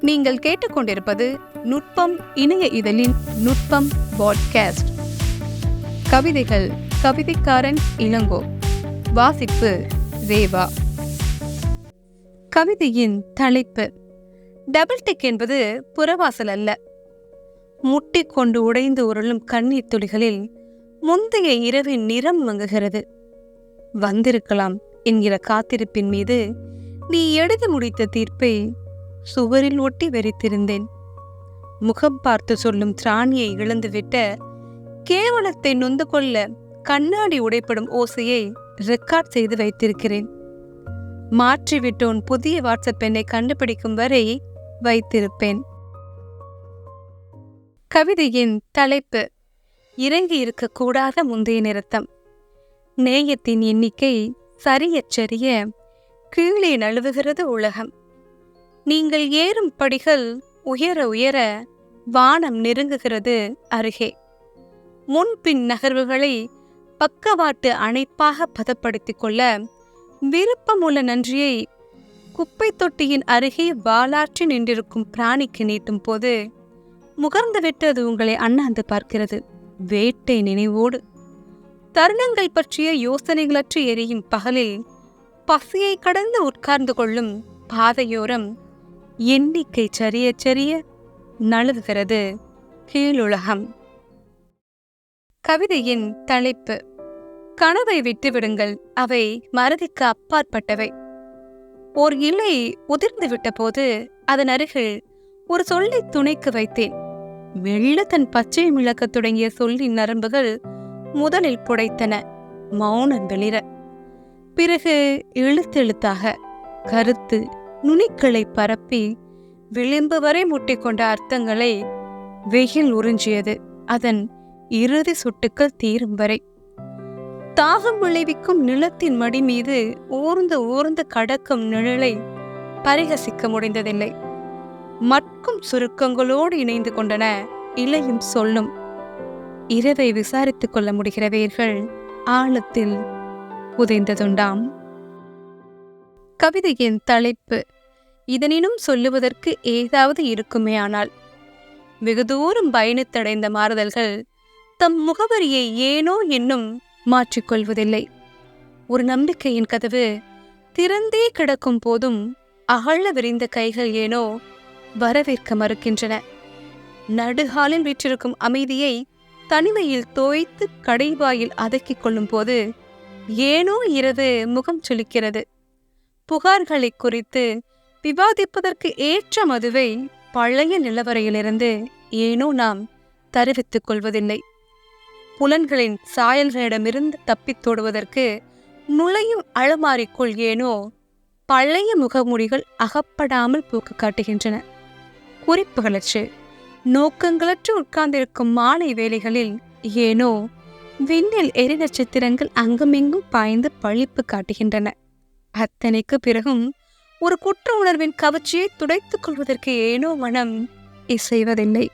நீங்கள் கேட்டுக்கொண்டிருப்பது நுட்பம் இணைய இதழின் நுட்பம் பாட்காஸ்ட். கவிதைகள் கவிதைக்காரன் இளங்கோ. வாசிப்பு ரேவா. கவிதையின் தலைப்பு. டபுள் டிக் என்பது புறவாசல் அல்ல. முட்டிக்கொண்டு உடைந்து உருளும் கண்ணீர் துளிகளில் முந்தைய இரவின் நிறம் மங்குகிறது. வந்திருக்கலாம் என்கிற காத்திருப்பின் மீது நீ எழுத முடித்த தீர்ப்பை சுவரில் ஒட்டி வெறித்திருந்தேன். முகம் பார்த்து சொல்லும் திராணியை இழந்துவிட்ட கேவலத்தை நொந்து கொள்ள கண்ணாடி உடைப்படும் ஓசையை ரெக்கார்ட் செய்து வைத்திருக்கிறேன். மாற்றிவிட்டோன் புதிய வாட்ஸ்அப் எண்ணை கண்டுபிடிக்கும் வரை வைத்திருப்பேன். கவிதையின் தலைப்பு. இறங்கி இருக்கக்கூடாத முந்தைய நிறுத்தம். நேயத்தின் எண்ணிக்கை சரியச்சரிய கீழே நழுவுகிறது உலகம். நீங்கள் ஏறும் படிகள் உயர உயர வானம் நெருங்குகிறது அருகே. முன்பின் நகர்வுகளை பக்கவாட்டு அணைப்பாக பதப்படுத்திக் கொள்ள விருப்பமுள்ள நன்றியை குப்பை தொட்டியின் அருகே வாலாற்றி நின்றிருக்கும் பிராணிக்கு நீட்டும் போது முகர்ந்து விட்டு அது உங்களை அண்ணாந்து பார்க்கிறது வேட்டை நினைவோடு. தருணங்கள் பற்றிய யோசனைகளற்று எரியும் பகலில் பசியை கடந்து உட்கார்ந்து கொள்ளும் பாதையோரம் எண்ணிக்கை சரிய சரிய நழுவுகிறது கீழுலகம். கவிதையின் தலைப்பு. கனவை விட்டுவிடுங்கள், அவை மறதிக்கு அப்பாற்பட்டவை. ஓர் இலை உதிர்ந்து விட்ட போது அதன் அருகில் ஒரு சொல்லை துணைக்கு வைத்தேன். வெள்ள தன் பச்சை மிளக்க தொடங்கிய சொல்லின் நரம்புகள் முதலில் புடைத்தன, மௌனம் வெளிர. பிறகு எழுத்தெழுத்தாக கருத்து நுனிக்களை பரப்பி விளிம்பு வரை முட்டிக்கொண்ட அர்த்தங்களை வெயில் உறிஞ்சியது, அதன் இறுதி சுட்டுக்கள் தீரும் வரை. தாகம் விளைவிக்கும் நிலத்தின் மடி மீது ஊர்ந்து ஊர்ந்து கடக்கும் நிழலை பரிகசிக்க முடிந்ததில்லை. மட்கும் சுருக்கங்களோடு இணைந்து கொண்டன இலையும் சொல்லும். இரவை விசாரித்துக் கொள்ள முடிகிற வேர்கள் ஆழத்தில் புதைந்ததுண்டாம். கவிதையின் தலைப்பு. இதனினும் சொல்லுவதற்கு ஏதாவது இருக்குமேயானால். வெகு தூரம் பயணித்தடைந்த மாறுதல்கள் தம் முகவரியை ஏனோ இன்னும் மாற்றிக்கொள்வதில்லை. ஒரு நம்பிக்கையின் கதவு திறந்தே கிடக்கும் போதும் அகழ விரிந்த கைகள் ஏனோ வரவேற்க மறுக்கின்றன. நடுகாலில் வீற்றிருக்கும் அமைதியை தனிமையில் தோய்த்து கடைவாயில் அதக்கிக் கொள்ளும் போது ஏனோ இரவு முகம் சுளிக்கிறது. புகார்களை குறித்து விவாதிப்பதற்கு ஏற்ற மதுவை பழைய நிலவரையிலிருந்து ஏனோ நாம் தருவித்துக் கொள்வதில்லை. புலன்களின் சாயல்களிடமிருந்து தப்பித்தோடுவதற்கு நுழையும் அலமாரிக்குள் ஏனோ பழைய முகமூடிகள் அகப்படாமல் போக்கு காட்டுகின்றன. குறிப்புகளற்று நோக்கங்களற்று உட்கார்ந்திருக்கும் மாலை வேளைகளில் ஏனோ விண்ணில் எரி நட்சத்திரங்கள் அங்குமிங்கும் பாய்ந்து பழிப்பு காட்டுகின்றன. அத்தனைக்கு பிறகும் ஒரு குற்ற உணர்வின் கவர்ச்சியை துடைத்துக் கொள்வதற்கு ஏனோ மனம் இசைவதில்லை.